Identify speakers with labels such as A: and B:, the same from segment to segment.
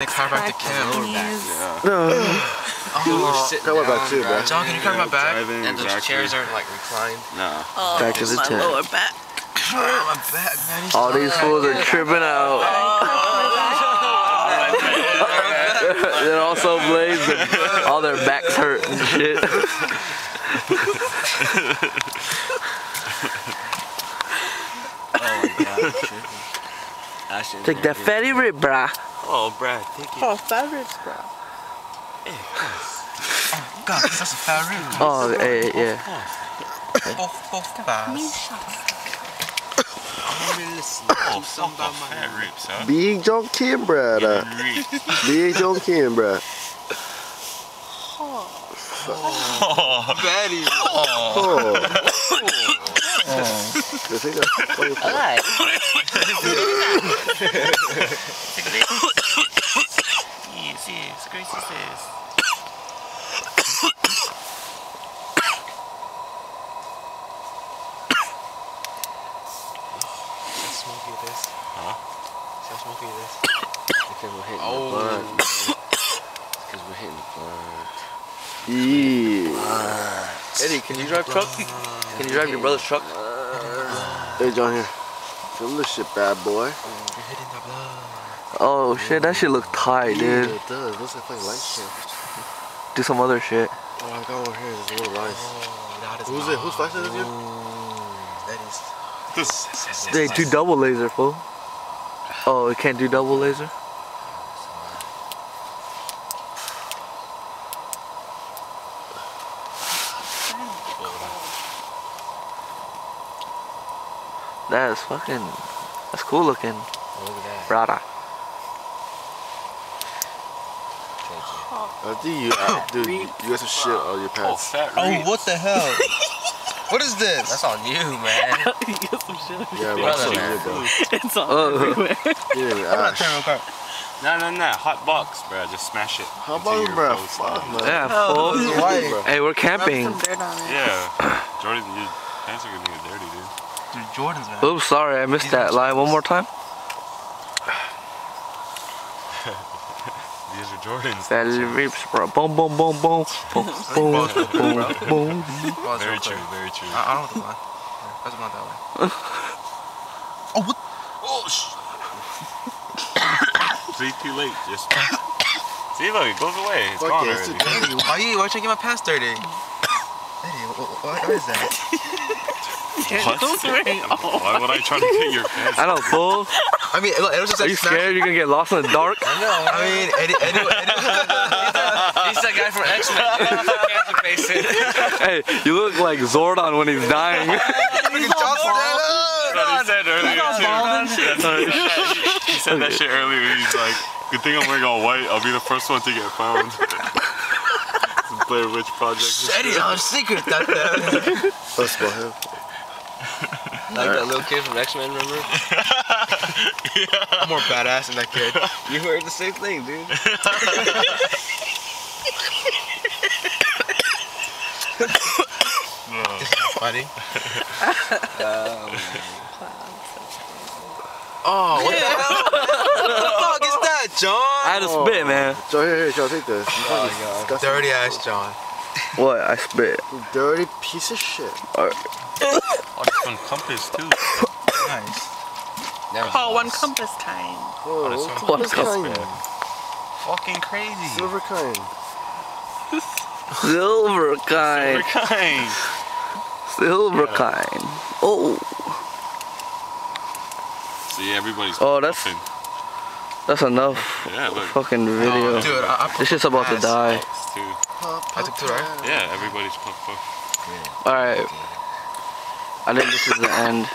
A: Car back to camp.
B: No.
A: Oh,
B: sit down, back too, bro.
A: John, can you car my back?
C: And those chairs aren't like reclined.
B: No.
D: Oh,
B: back is a tent.
D: lower back.
A: Oh, my back, man.
B: All these fools are tripping out. They're all so blazed and all their backs hurt and shit.
C: Oh my god.
B: Take that fatty rib, brah.
C: Oh, Brad, take it.
D: Oh, fat ribs, bro.
A: Oh, God, that's a fat rib.
B: Oh, hey, yeah.
A: Both fast.
C: Oh, some fat ribs, huh?
B: Big John Kim, brother. Big John Kim, bruh.
C: Oh, Betty.
B: Oh. Just take that.
C: Alright. Yes, Gracie says. Smoky this. Huh? See how smoky this? Because we're hitting the blunt. Because we're hitting the blunt.
B: Yeah.
C: Eddie, can you drive truck? Can you drive your brother's truck?
B: Hey, John, here. Film this shit, bad boy.
A: You're hitting the blood.
B: Oh, shit, that shit look tight, dude.
C: It does. Looks like playing light shift.
B: Do some other shit.
C: Oh, I got over here. There's a little lights.
A: Oh, that is
C: Who's it? Whose flashlight is it?
A: That is.
B: They do double laser, fool. Oh, it can't do double laser? That's fucking, that's cool looking.
C: Look at that.
B: Brada.
C: I think you, dude, you got some shit on your pants.
A: Oh, what the hell? What is this?
C: That's on you, man.
D: You get some shit.
C: Yeah,
A: Brother,
C: that's on
A: man.
C: you, bro.
D: It's all everywhere.
C: Yeah,
A: I'm not turning car.
E: No, hot box, bro. Just smash it.
C: How
E: into
C: about
E: your
C: bro?
E: post.
C: Fuck, man.
B: Yeah,
D: Oh,
B: fool.
A: This is white.
B: Hey, we're camping.
D: Rub some dirt on it.
E: Yeah. Jordan, your pants are gonna get dirty, dude.
A: Dude, Jordan's, man.
B: Oops, sorry, I missed that line. One more time.
E: These are Jordans.
B: Fatty ribs, bro. Boom, boom, boom, boom. Boom, boom, boom, boom.
E: Very true, very true.
A: I don't want the line. That's not that way. Oh, what? Oh,
E: See, too late. Just see, look, it goes away. It's gone
C: Okay, it's
E: already.
A: Eddie, why you trying to get my pants dirty? Eddie, what is that?
E: What? Why would I try to get your pants?
B: I don't, fool.
A: I mean, look, it was just
B: Are
A: like
B: you scared you're gonna get lost in the dark?
A: I mean, Eddie.
C: He's that guy from X-Men. Cancer patient.
B: Hey, you look like Zordon when he's dying.
A: Freaking Johnson,
E: He said earlier too. He said that shit earlier. He's like, good thing I'm wearing all white. I'll be the first one to get found. Some Blair Witch Project.
A: Eddie, I'm secret that bad.
C: Let's go ahead.
F: Like that little kid from X-Men, remember?
A: I'm more badass than that kid.
F: You heard the same thing, dude.
A: This is funny. Oh, what the hell? What the fuck is that, John?
B: I had to spit, man.
C: John, here, John, take this.
A: Dirty ass John.
B: What? I spit.
C: You dirty piece of shit.
E: Oh, this one compass too.
A: Nice.
D: Oh, one compass kind.
C: Oh,
E: this
C: what's
B: one
C: kind?
E: Fucking crazy.
C: Silver kind.
B: Silver kind.
E: kind.
B: Silver kind. Oh.
E: See, everybody's.
B: Oh, that's-
E: puffing.
B: That's enough
E: Yeah, look.
B: fucking video.
A: Oh, dude, I
B: This shit's about to die.
E: Puffs, too.
A: I took two, right?
E: Yeah, everybody's puff.
B: Alright. I think this is the end.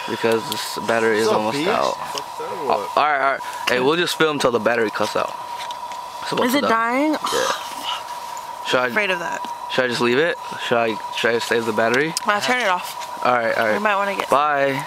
B: Because this battery is almost out. Alright. Hey, we'll just film till the battery cuts out. It's about
D: Is
B: to
D: it
B: die.
D: dying?
B: Should I
D: Afraid of that.
B: just leave it? Should I save the battery?
D: I'll turn it off.
B: Alright.
D: We might want to get.
B: Bye.